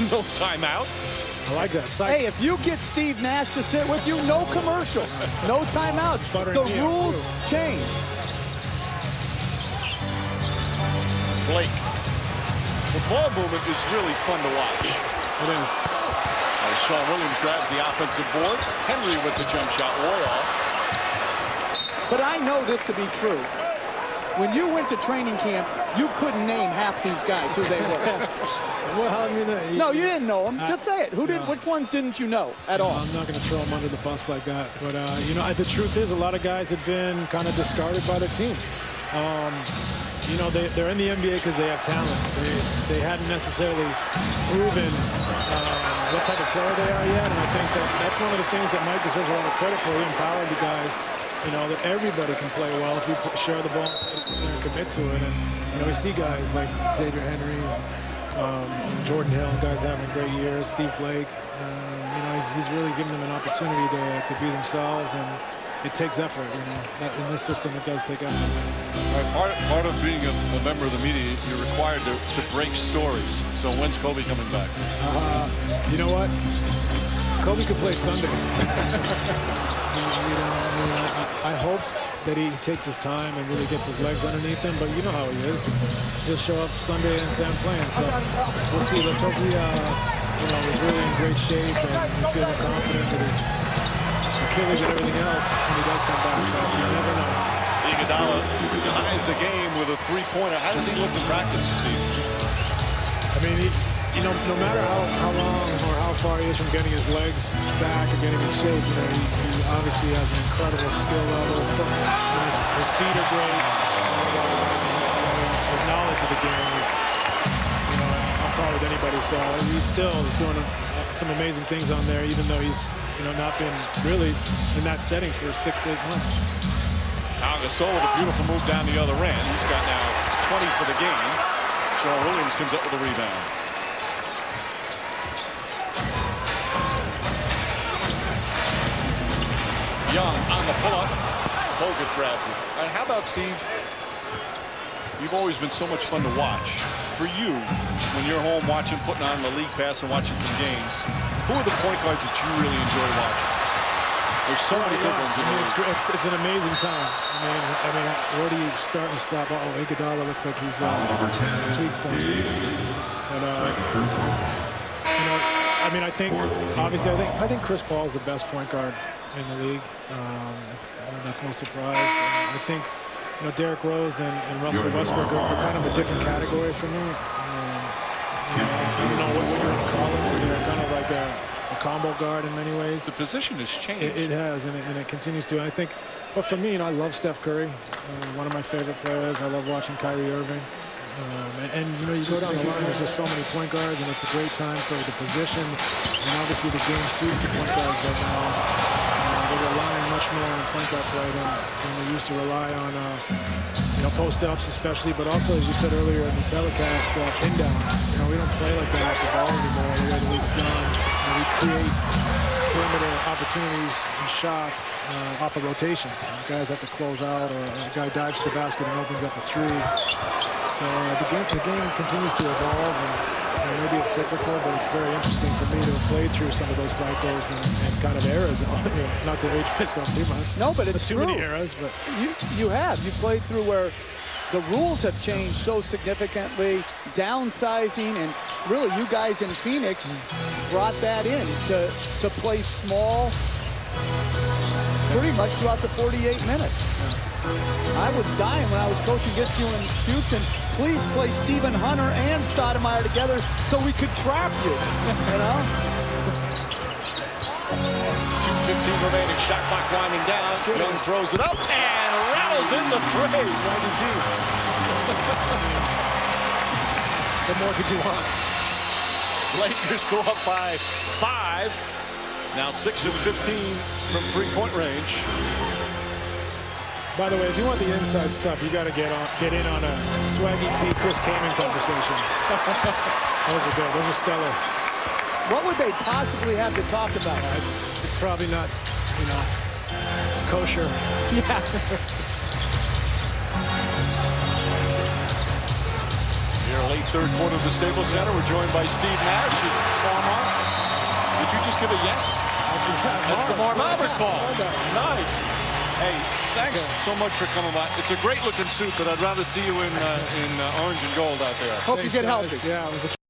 No timeout. I like that. Hey, if you get Steve Nash to sit with you, no commercials, no timeouts. The rules change. Blake. The ball movement is really fun to watch. It is. As Sean Williams grabs the offensive board. Henry with the jump shot. Roy off. But I know this to be true. When you went to training camp, you couldn't name half these guys who they were. Well, I mean, no, you didn't know them. Just say it. Who did? Which ones didn't you know at all? I'm not going to throw them under the bus like that. But, you know, the truth is a lot of guys have been kind of discarded by their teams. You know, they're in the NBA because they have talent. They hadn't necessarily proven what type of player they are yet. And I think that's one of the things that Mike deserves a lot of credit for. He empowered the guys, you know, that everybody can play well if you share the ball and commit to it. And, you know, we see guys like Xavier Henry, Jordan Hill, guys having great years, Steve Blake. You know, he's really giving them an opportunity to be themselves, and it takes effort. You know, in this system, it does take effort. Part of being a member of the media, you're required to break stories. So when's Kobe coming back? You know what? Kobe could play Sunday. I hope that he takes his time and really gets his legs underneath him, but you know how he is. He'll show up Sunday in San playing, so we'll see. Let's hope he you know, is really in great shape and feeling confident with his Achilles and everything else when he does come back. But you never know. Iguodala ties the game with a three-pointer. How does he look in practice, Steve? I mean, you know, no matter how long or how far he is from getting his legs back or getting in shape, you know, he obviously has an incredible skill level. His feet are great. His knowledge of the game is, you know, on par with anybody. So he still is doing some amazing things on there, even though he's, you know, not been really in that setting for 6-8 months. Now Gasol with a beautiful move down the other end. He's got now 20 for the game. Sean Williams comes up with a rebound. Young on the pull-up. Bogut grabs it. All right, how about, Steve? You've always been so much fun to watch. For you, when you're home watching, putting on the league pass and watching some games, who are the point guards that you really enjoy watching? There's so many good ones in the league. It's an amazing time. I mean, where do you start and stop? Oh, Iguodala looks like he's tweaked something. But you know, I mean, I think obviously, I think Chris Paul is the best point guard in the league. That's no surprise. I think, you know, Derrick Rose and Russell Westbrook are kind of a different category for me. You know, I don't know what you're going to call them. They're kind of like a combo guard in many ways. The position has changed. It has, and it continues to. I think, but for me, you know, I love Steph Curry, one of my favorite players. I love watching Kyrie Irving. And you know, you go down the line, there's just so many point guards, and it's a great time for the position. And obviously, the game suits the point guards right now. They're relying much more on point guard play than we used to rely on, you know, post-ups especially, but also, as you said earlier in the telecast, pin downs. You know, we don't play like that off the ball anymore. The way the league's gone, and we create perimeter opportunities and shots off of rotations. Guys have to close out, or a guy dives to the basket and opens up a three. So the game continues to evolve, and maybe it's cyclical, but it's very interesting for me to have played through some of those cycles and kind of eras. Not to age myself too much. No, but it's too true. many eras. But you have. You played through where the rules have changed so significantly, downsizing, and really you guys in Phoenix brought that in to play small pretty much throughout the 48 minutes. I was dying when I was coaching against you in Houston. Please play Stephen Hunter and Stoudemire together so we could trap you, you know? 2:15 remaining, shot clock winding down. Young throws it up and rattles in the threes. What more could you want? Lakers go up by 5. Now 6 of 15 from three-point range. By the way, if you want the inside stuff, you got to get in on a Swaggy P, Chris Kaman conversation. Those are good. Those are stellar. What would they possibly have to talk about? It's probably not, you know, kosher. Yeah. Here, late third quarter of the Staples Center. We're joined by Steve Nash. give a yes? That's the Marmot call. Nice. Hey, thanks so much for coming by. It's a great looking suit, but I'd rather see you in orange and gold out there. Hope you get healthy. Yeah, it was a